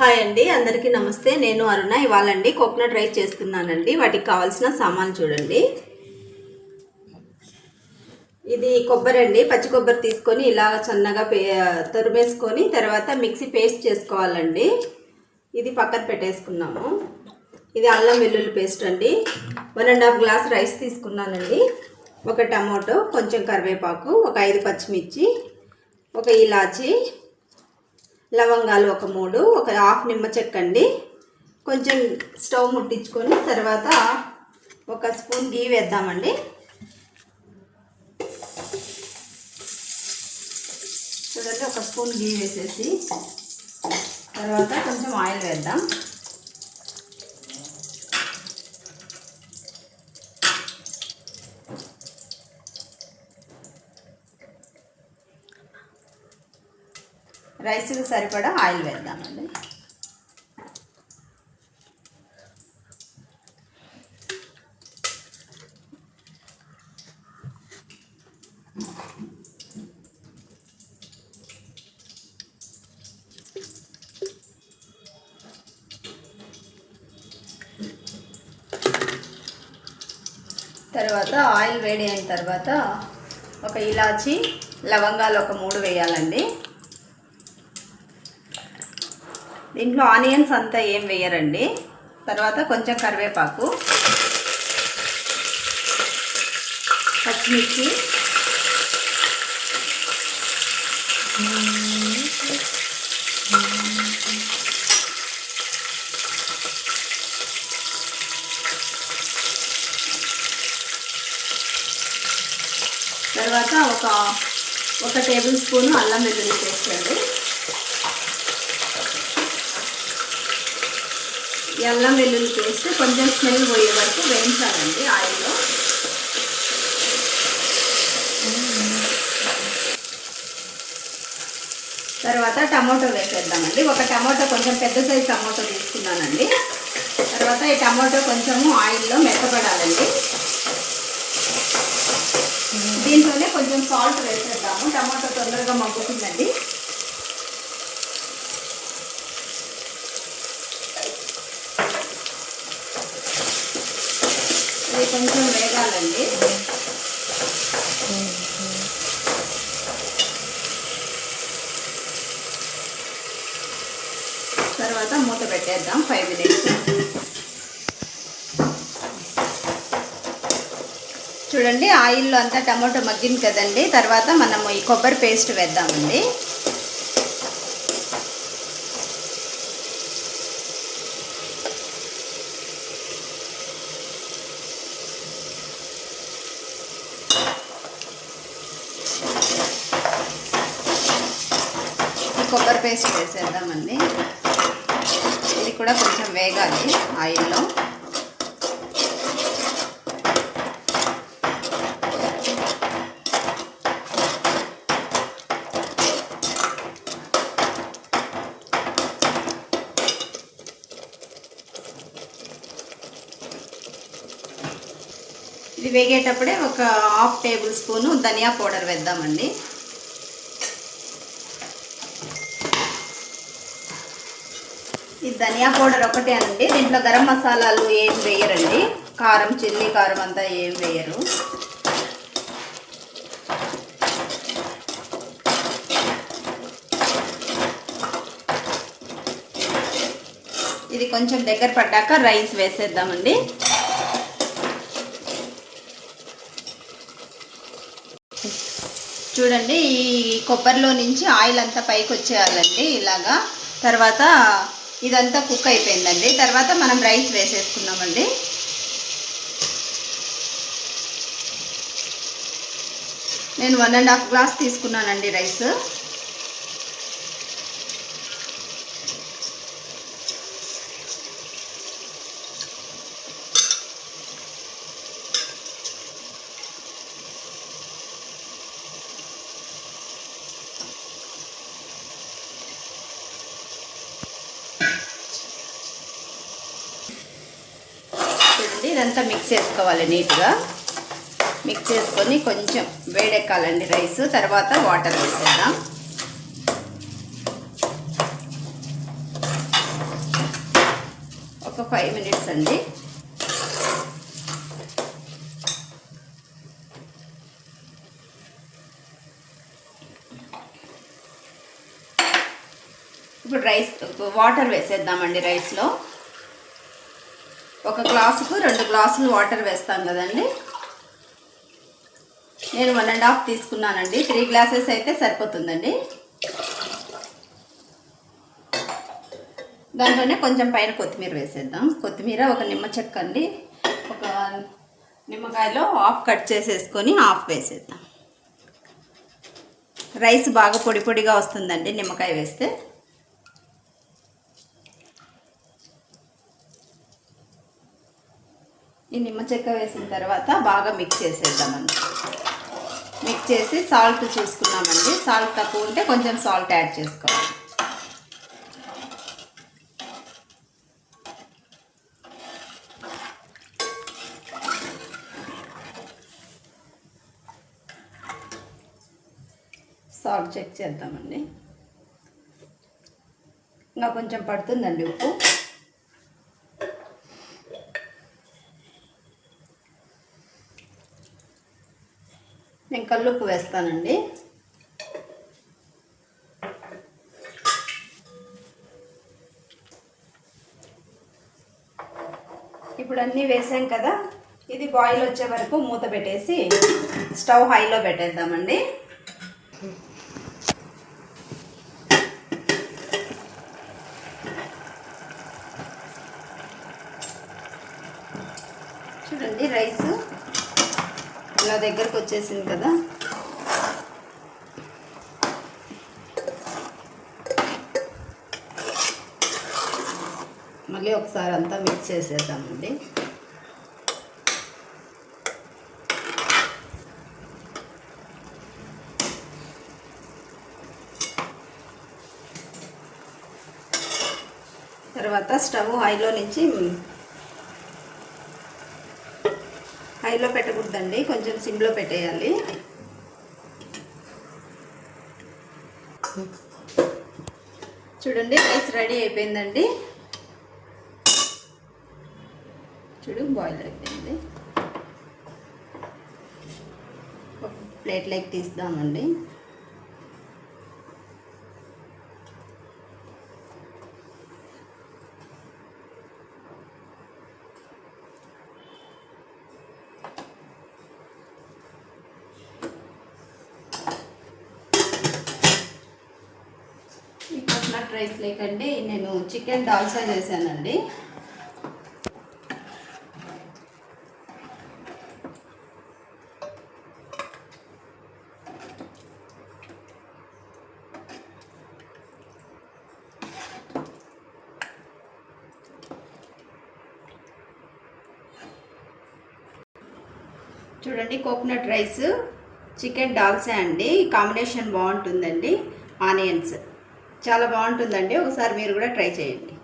Hi అండి, అందరికీ నమస్తే. నేను అరుణ. ఇవాళండి కోకోనట్ రైస్ చేస్తున్నానండి. వాటికి కావాల్సిన సామాన్లు చూడండి. ఇది కొబ్బరి అండి, పచ్చి కొబ్బరి తీసుకొని ఇలా సన్నగా తురిమేసుకొని తర్వాత మిక్సీ పేస్ట్ చేసుకోవాలండి. ఇది పక్కన పెట్టేసుకున్నాము. ఇది అల్లం వెల్లుల్లి పేస్ట్ అండి. 1.5 గ్లాస్ రైస్ తీసుకున్నానండి. ఒక టమాటో, కొంచెం కరివేపాకు, ఒక 5 పచ్చిమిర్చి, ఒక ఇలాచి, లవంగాలు ఒక 3, ఒక హాఫ్ నిమ్మ చెక్క అండి. కొంచెం స్టవ్ ముట్టించుకొని తర్వాత ఒక స్పూన్ గీ వేద్దామండి. చూడండి, ఒక స్పూన్ గీ వేసేసి తర్వాత కొంచెం ఆయిల్ వేద్దాం. రైస్కి సరిపడా ఆయిల్ వేద్దామండి. తర్వాత ఆయిల్ వేడి అయిన తర్వాత ఒక ఇలాచి, లవంగాలు ఒక 3 వేయాలండి. దీంట్లో ఆనియన్స్ అంతా ఏం వేయరండి. తర్వాత కొంచెం కరివేపాకు, పచ్చిమిర్చి, తర్వాత ఒక టేబుల్ స్పూన్ అల్లం వెల్లుల్లి పేస్ట్ అండి. ఈ అల్లం వెల్లుల్లి పేస్ట్ కొంచెం స్మెల్ పోయే వరకు వేయించాలండి ఆయిల్లో. తర్వాత టమాటో వేసేద్దామండి. ఒక టమాటో, కొంచెం పెద్ద సైజు టమాటో తీసుకున్నానండి. తర్వాత ఈ టమాటో కొంచెము ఆయిల్లో మెత్తపడాలండి. దీంట్లోనే కొంచెం సాల్ట్ వేసేద్దాము. టమాటో తొందరగా మగ్గుతుందండి. ఇది కొంచెం వేగాలండి. తర్వాత మూత పెట్టేద్దాం 5 మినిట్స్. చూడండి, ఆయిల్లో అంతా టమాటో మగ్గింది కదండి. తర్వాత మనము ఈ కొబ్బరి పేస్ట్ వేద్దామండి. కొబ్బరి పేస్ట్ వేసేద్దామండి. ఇది కూడా కొంచెం వేగాలి ఆయిల్లో. ఇది వేగేటప్పుడే ఒక హాఫ్ టేబుల్ స్పూను ధనియా పౌడర్ వేద్దామండి. ఈ ధనియా పౌడర్ ఒకటే అండి. దీంట్లో గరం మసాలాలు ఏం వేయరండి. కారం, చిల్లీ కారం అంతా ఏం వేయరు. ఇది కొంచెం దగ్గర పడ్డాక రైస్ వేసేద్దామండి. చూడండి, ఈ కొబ్బరిలో నుంచి ఆయిల్ అంతా పైకి వచ్చేయాలండి ఇలాగా. తర్వాత ఇదంతా కుక్ అయిపోయిందండి. తర్వాత మనం రైస్ వేసేసుకున్నామండి. నేను 1.5 గ్లాస్ తీసుకున్నానండి రైస్. ఇదంతా మిక్స్ చేసుకోవాలి నీట్గా. మిక్స్ చేసుకొని కొంచెం వేడెక్కాలండి రైస్. తర్వాత వాటర్ వేసేద్దాం. ఒక 5 మినిట్స్ అండి. ఇప్పుడు వాటర్ వేసేద్దామండి. రైస్లో 1 గ్లాసుకు 2 గ్లాసులు వాటర్ వేస్తాం కదండి. నేను 1.5 తీసుకున్నానండి. 3 గ్లాసెస్ అయితే సరిపోతుందండి. దాంట్లోనే కొంచెం పైన కొత్తిమీర వేసేద్దాం. కొత్తిమీర, ఒక నిమ్మ చెక్క అండి, ఒక నిమ్మకాయలో హాఫ్ కట్ చేసేసుకొని హాఫ్ వేసేద్దాం. రైస్ బాగా పొడి పొడిగా వస్తుందండి నిమ్మకాయ వేస్తే. ఈ నిమ్మ చెక్క వేసిన తర్వాత బాగా మిక్స్ చేసేద్దామండి. మిక్స్ చేసి సాల్ట్ చూసుకున్నామండి. సాల్ట్ తక్కువ ఉంటే కొంచెం సాల్ట్ యాడ్ చేసుకోవాలి. సాల్ట్ చెక్ చేద్దామండి. ఇంకా కొంచెం పడుతుందండి ఉప్పు. నేను కల్లుప్పు వేస్తానండి. ఇప్పుడు అన్నీ వేసాం కదా, ఇది బాయిల్ వచ్చే వరకు మూత పెట్టేసి స్టవ్ హైలో పెట్టేద్దామండి. చూడండి రైస్ ఇలా దగ్గరకు వచ్చేసింది కదా. మళ్ళీ ఒకసారి అంతా మిక్స్ చేసేద్దామండి. తర్వాత స్టవ్ హైలో పెట్టకూడదండి, కొంచెం సిమ్లో పెట్టేయాలి. చూడండి రైస్ రెడీ అయిపోయిందండి. బాయిల్ అయిపోయింది. ఒక ప్లేట్లోకి తీద్దామండి. ఈ కోకోనట్ రైస్ లేకండి నేను చికెన్ దాల్చా చేశానండి. చూడండి కోకోనట్ రైస్ చికెన్ దాల్చా అండి. కాంబినేషన్ బాగుంటుందండి. ఆనియన్స్ చాలా బాగుంటుందండి. ఒకసారి మీరు కూడా ట్రై చేయండి.